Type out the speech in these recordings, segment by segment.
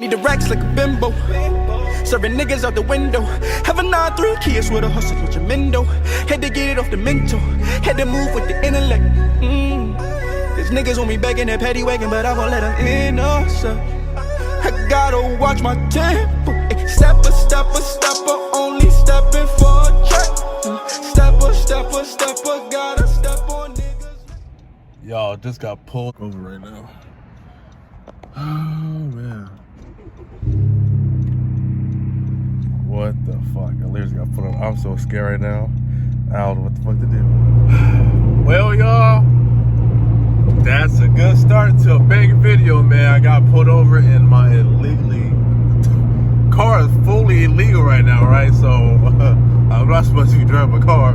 Need the racks like a bimbo. Serving niggas out the window. Have a 9-3 kids with a hustle with your mendo. Had to get it off the mental. Had to move with the intellect. These niggas want me back in that paddy wagon, but I won't let them in us. I gotta watch my tempo. Stepper, stepper, stepper, only stepping for a check. Stepper, stepper, stepper, gotta step on niggas. Y'all just got pulled over right now. Oh man. What the fuck? I literally got pulled over. I'm so scared right now. I don't know what the fuck to do. Well, y'all, that's a good start to a banging video, man. I got pulled over in my car is fully illegal right now, right? So I'm not supposed to be driving a car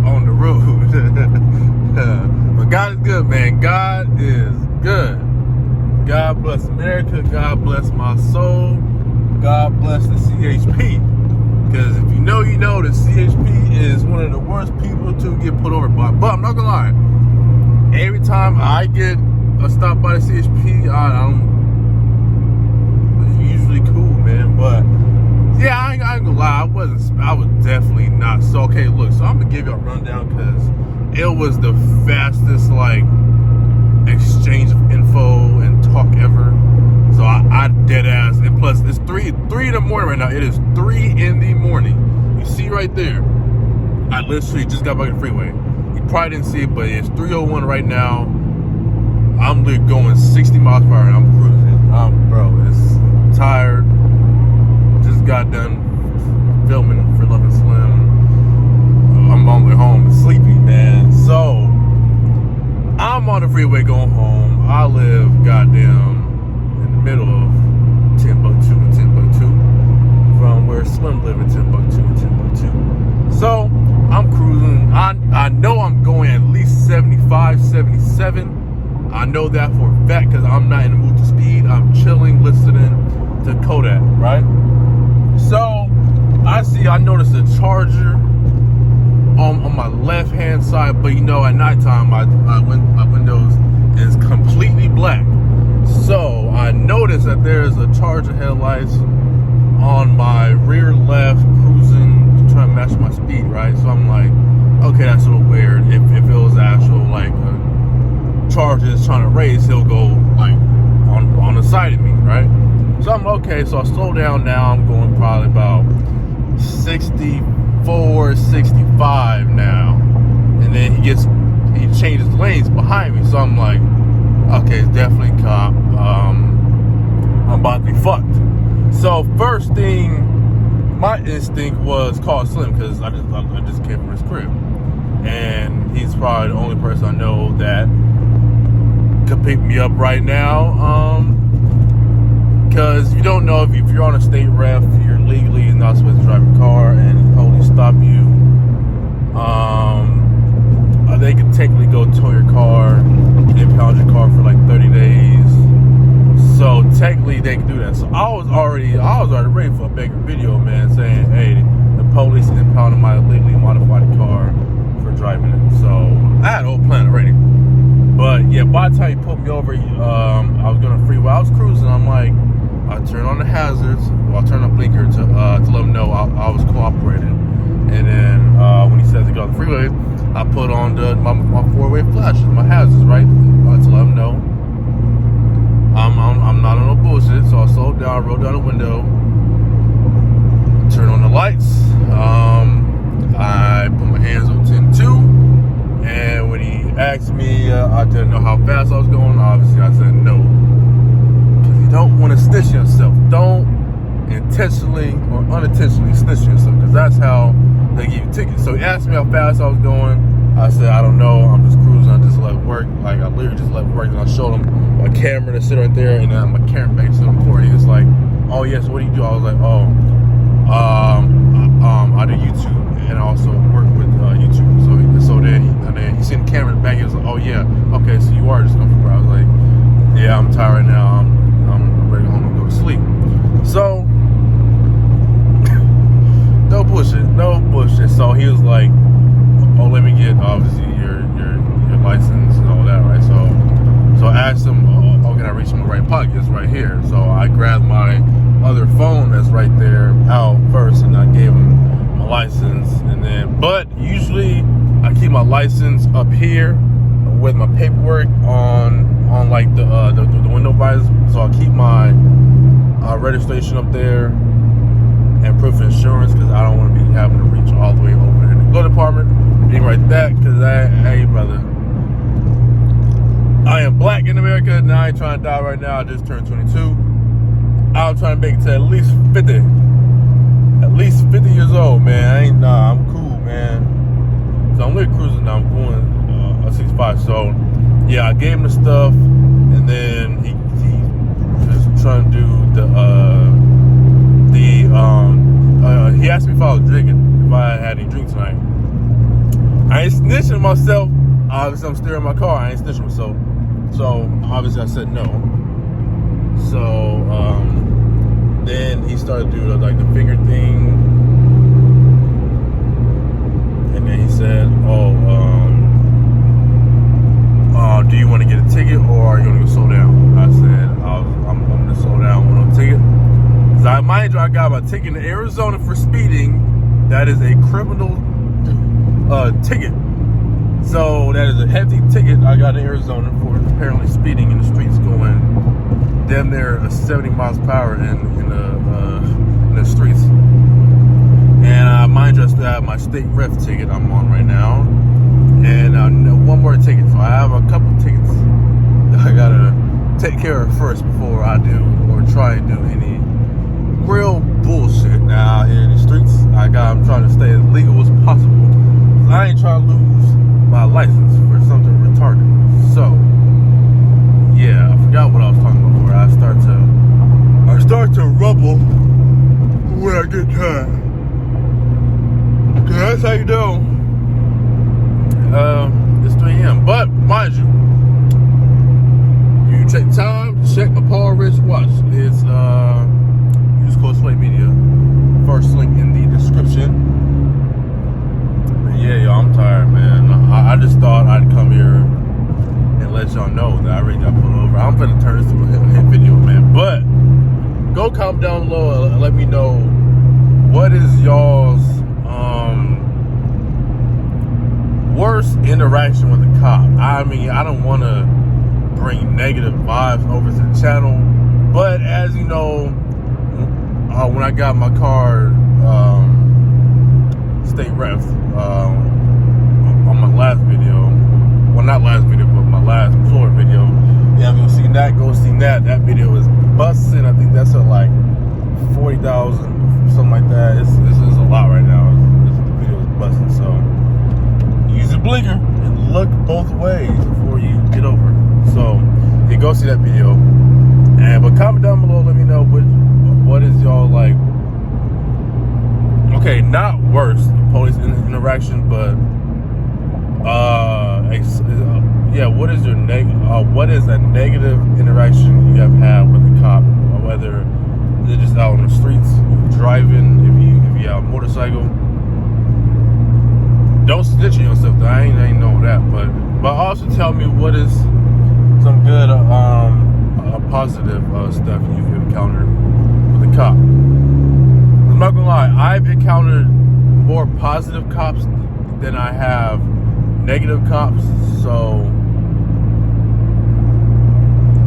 on the road. But God is good, man. God is good. God bless America. God bless my soul. God bless the CHP. Because if you know, the CHP is one of the worst people to get put over by. But I'm not gonna lie. Every time I get a stop by the CHP, I'm usually cool, man. But yeah, I ain't gonna lie. I was definitely not. So okay, look. So I'm gonna give you a rundown because it was the fastest exchange of info and talk ever. So I dead ass, and plus it's 3 in the morning right now. It is 3 in the morning. You see right there. I literally just got back on the freeway. You probably didn't see it, but it's 3:01 right now. I'm literally going 60 miles per hour and I'm cruising. Bro, it's tired. Just got done filming for Love and Slim. I'm on the way home, sleepy, man. So I'm on the freeway going home. I live goddamn in the middle of Timbuktu and Timbuktu, from where Slim live in Timbuktu and Timbuktu. So I'm cruising. I know I'm going at least 75, 77. I know that for a fact because I'm not in the mood to speed. I'm chilling, listening to Kodak, right? So I noticed a Charger on my left hand side, but at nighttime my windows is completely black. So I noticed that there's a Charger headlights on my rear left, cruising to try and match my speed, right? So I'm like, okay, that's a little weird. If it was actual Charger is trying to race, he'll go on the side of me, right? So I'm okay. So I slow down now. I'm going probably about 64, 65 now, and then he changes lanes behind me. So I'm like, okay, it's definitely a cop. I'm about to be fucked. So first thing, my instinct was call Slim because I just came from his crib, and he's probably the only person I know that could pick me up right now. Because you don't know if you're on a state ref, you're legally not supposed to drive a car, and the police stop you. They can technically go tow your car, impound your car for 30 days. So technically they can do that. So I was already ready for a bigger video, man, saying, hey, the police impounded my illegally modified car for driving it. So I had a whole plan already. But yeah, by the time he pulled me over, I was going to freeway. I was cruising. I'm like, I turned on the hazards. Well, I turned on blinker to let him know I was cooperating. And then when he says to go on the freeway, I put on my 4-way flashes, my hazards, right? To let him know I'm not on no bullshit. So I slowed down, rolled down the window, turned on the lights. I put my hands on 10-2, and when he asked me, I didn't know how fast I was going. Obviously, I said no. You don't want to snitch yourself. Don't intentionally or unintentionally snitch yourself, because that's how they give you tickets. So he asked me how fast I was going. I said, I don't know. I'm just cruising. I just let it work. I literally just let it work. And I showed him a camera to sit right there, and then my camera bag stood on for it. He was like, oh yes, what do you do? I was like, I do YouTube and I also work with YouTube. So then he seen the camera in the back. He was like, oh yeah, okay, so you are just coming from. I was like, yeah, I'm tired right now. I'm ready to go home and go to sleep. So no bullshit. So he was like, oh, let me get obviously your license and all that, right? So I asked him, oh, can I reach in my right pocket? It's right here. So I grabbed my other phone that's right there out first, and I gave him my license. And then, but usually I keep my license up here with my paperwork on like the window visor. So I'll keep my registration up there and proof of insurance, because I don't want to be having to reach all the way over there in the glove department. Being right that, because hey brother, I am black in America, and I ain't trying to die right now. I just turned 22. I'm trying to make it to at least 50. At least 50 years old, man. I'm cool, man. So I'm really cruising now. I'm going 65. So yeah, I gave him the stuff, and then he was trying to do he asked me if I was drinking, if I had any drink tonight. I ain't snitching myself. Obviously, I'm steering my car. I ain't snitching myself. So obviously I said no. So then he started doing like the finger thing, and then he said, do you want to get a ticket, or are you going to go slow down? I said, I'm going to slow down on a ticket. So mind you, I got my ticket in Arizona for speeding. That is a criminal ticket. So that is a hefty ticket I got in Arizona for apparently speeding in the streets, going damn near 70 miles per hour in the streets. And mind you, I still have my state ref ticket I'm on right now, and one more ticket. So I have a couple tickets that I gotta take care of first before I do or try and do any real bullshit now here in the streets. I'm trying to stay as legal as possible. I ain't trying to lose my license for something retarded. So yeah, I forgot what I was talking about before. I start to rumble when I get tired. Cause that's how you do. It's 3 a.m. But mind you check time, check my Paul Rich watch. It's use code Sway Media. First link in the description. But yeah, y'all, I'm tired, man. I just thought I'd come here and let y'all know that I already got pulled over. I'm gonna turn this to a hit video, man. But go comment down below and let me know what is y'all's worst interaction with the cop. I mean, I don't want to bring negative vibes over to the channel, but as you know, when I got my car state ref on my last video, well, not last video, but my last Florida video. Yeah, if you've seen that, go see that. That video is busting. I think that's at like 40,000, something like that. This is a lot right now. The video is busting. So use the blinker and look both ways before you get over. So yeah, go see that video. But comment down below. Let me know what is y'all like. Okay, not worst police interaction, but yeah, what is a negative interaction you have had with a cop, whether they're just out on the streets driving, if you have a motorcycle. Don't snitch on yourself. I ain't know that, but also tell me what is some good positive stuff you've encountered with a cop. I'm not gonna lie, I've encountered more positive cops than I have negative cops, so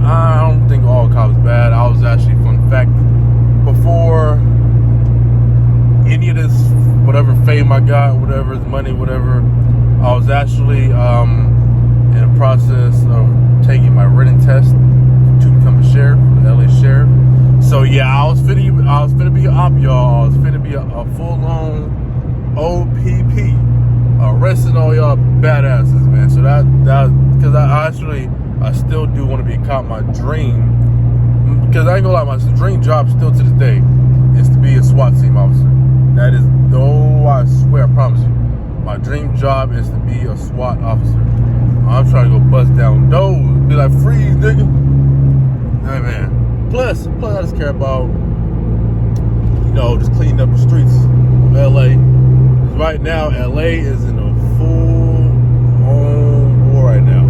I don't think all cops bad. I was actually, fun fact, before any of this, whatever fame I got, whatever money, whatever, I was actually in the process of taking my written test to become a sheriff, the LA sheriff. So yeah, I was finna be an op, y'all. I was finna be a full-on OPP, arresting all y'all badasses, man. So that because I still do want to be a cop. My dream, because I ain't gonna lie, my dream job still to this day is to be a SWAT team officer. That is, I swear, I promise you, my dream job is to be a SWAT officer. I'm trying to go bust down doors, be like, freeze, nigga. Hey, man. Plus, I just care about, just cleaning up the streets of LA. Because right now, LA is in a full-on war right now.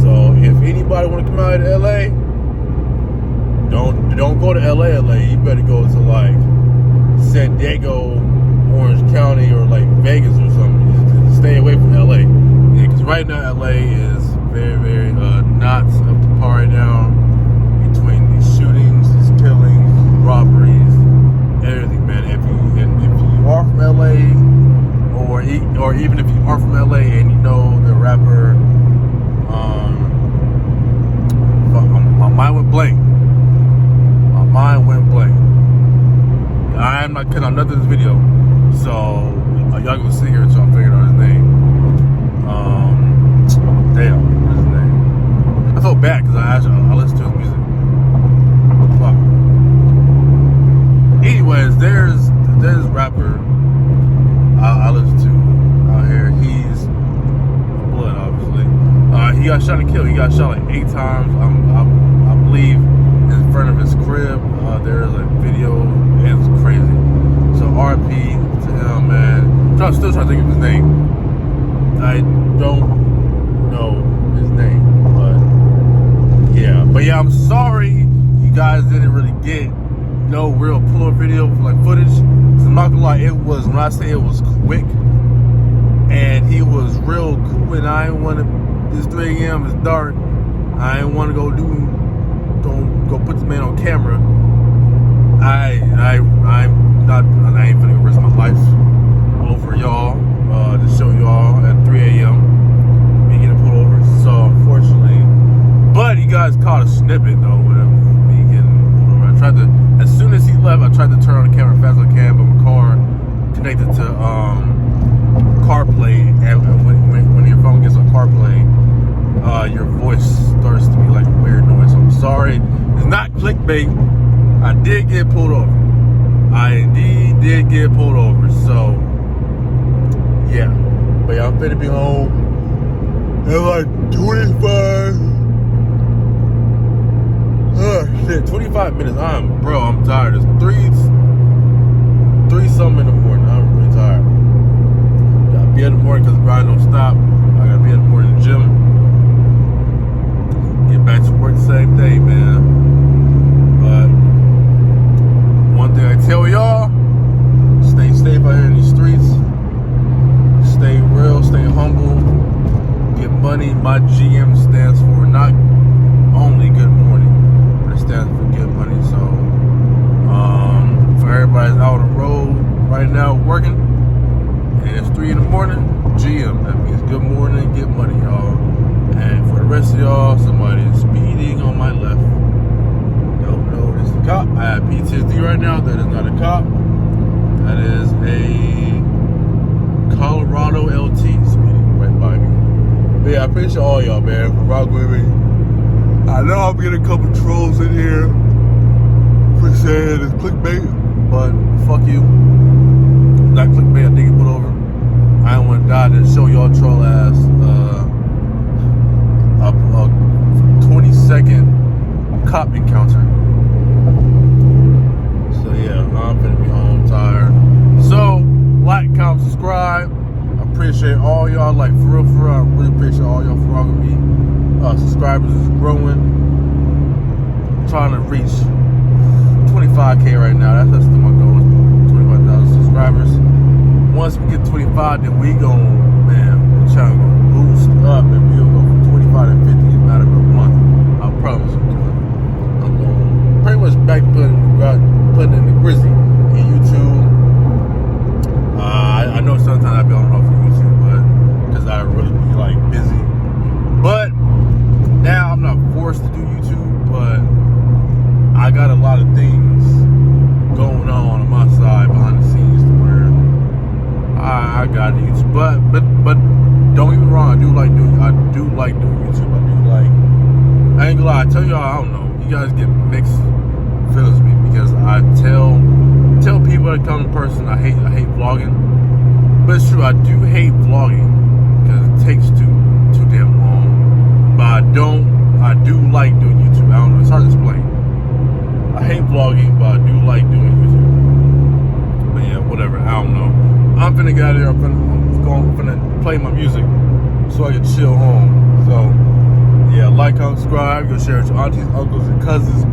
So if anybody want to come out of LA, don't go to LA. You better go to like San Diego, Orange County, or like Vegas or something. Just stay away from LA. Yeah, because right now LA is very, very not up to par right now. Between these shootings, these killings, robberies, everything, man. If you are from LA, or even if you are from LA and you know the rapper, my mind went blank. My mind went blank. I am not cutting out nothing in this video, so y'all gonna sit here until I figure out his name. Damn, what's his name? I felt bad because I listened to his music. Fuck. Anyways, there's this rapper I listen to out here. He's blood, obviously. He got shot and killed. He got shot like 8 times. I believe in front of his crib. There's a video, and it's crazy. So RP to him, man. I'm still trying to think of his name. I don't know his name, but yeah, I'm sorry you guys didn't really get no real pull-up video like footage. I'm not gonna lie, it was, when I say it was quick and he was real cool, and I didn't want to, it's 3 a.m., it's dark, I didn't want to go put this man on camera. I ain't finna risk my life over y'all to show y'all at 3 a.m. me getting pulled over. So unfortunately, but you guys caught a snippet though, whatever, me getting pulled over. I tried to, as soon as he left, I tried to turn on the camera as fast as I can, but my car connected to CarPlay, and when your phone gets on CarPlay, your voice starts to be like a weird noise. So I'm sorry, it's not clickbait. I did get pulled over. I indeed did get pulled over. So yeah, but yeah, I'm finna be home in like 25 minutes. I'm tired. It's 3 something in the morning. I'm really tired. Gotta be in the morning because the grind don't stop. I gotta be in the morning in the gym. Get back to work the same day, man. But one thing I tell y'all, stay safe out here in these streets. Stay real, stay humble. Get money. My GM stands for not only good morning, but it stands for get money. So for everybody's out on the road right now working, and it's 3 in the morning, GM, that means good morning, get money, y'all. And for the rest of y'all, somebody is speeding on my left. Don't know this is a cop. I have PTSD right now. That is not a cop. That is a Colorado LT speeding right by me. But yeah, I appreciate all y'all, man, for rocking with me. I know I'm getting a couple trolls in here for saying it's clickbait, but fuck you. Not clickbait, I think it put over. I don't want to die to show y'all troll ass a 20-second cop encounter. So yeah, I'm gonna be home tired. So like, comment, subscribe. I appreciate all y'all, like for real. I really appreciate all y'all for rocking me. Subscribers is growing. I'm trying to reach 25K right now. That's still my goal. 25,000 subscribers. Once we get 25, then we gon', man, the channel gonna boost up, and we'll go from 25 to 50 in a matter of a month. I promise you. I'm going pretty much back putting in the Grizzly in YouTube. I know sometimes I be on and off of YouTube, but because I really be like busy. But now I'm not forced to do YouTube, but I got a lot of things going on my side behind the scenes to where I got YouTube. But don't get me wrong, I do like doing YouTube. I ain't gonna lie, I tell y'all, I don't know, you guys get mixed feelings with me because I tell people that come in person I hate vlogging. But it's true, I do hate vlogging because it takes too damn long. But I do like doing YouTube. I don't know, it's hard to explain. I hate vlogging, but I do like doing YouTube. But yeah, whatever, I don't know. I'm finna get out of here. I'm finna play my music so I can chill home. So yeah, like, comment, subscribe, go share it to aunties, uncles, and cousins.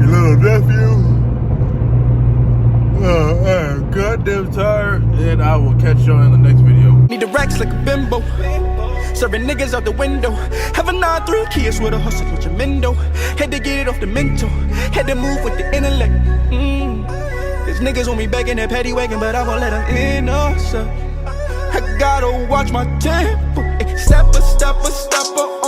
your little nephew. I'm goddamn tired, and I will catch y'all in the next video. Need the racks like a bimbo. Serving niggas out the window. Have a 9-3 kids with a hustle with your mendo. Had to get it off the mental. Had to move with the intellect. These niggas want me back in that paddy wagon, but I won't let them in, no, sir. I gotta watch my tempo. Step a step a step up.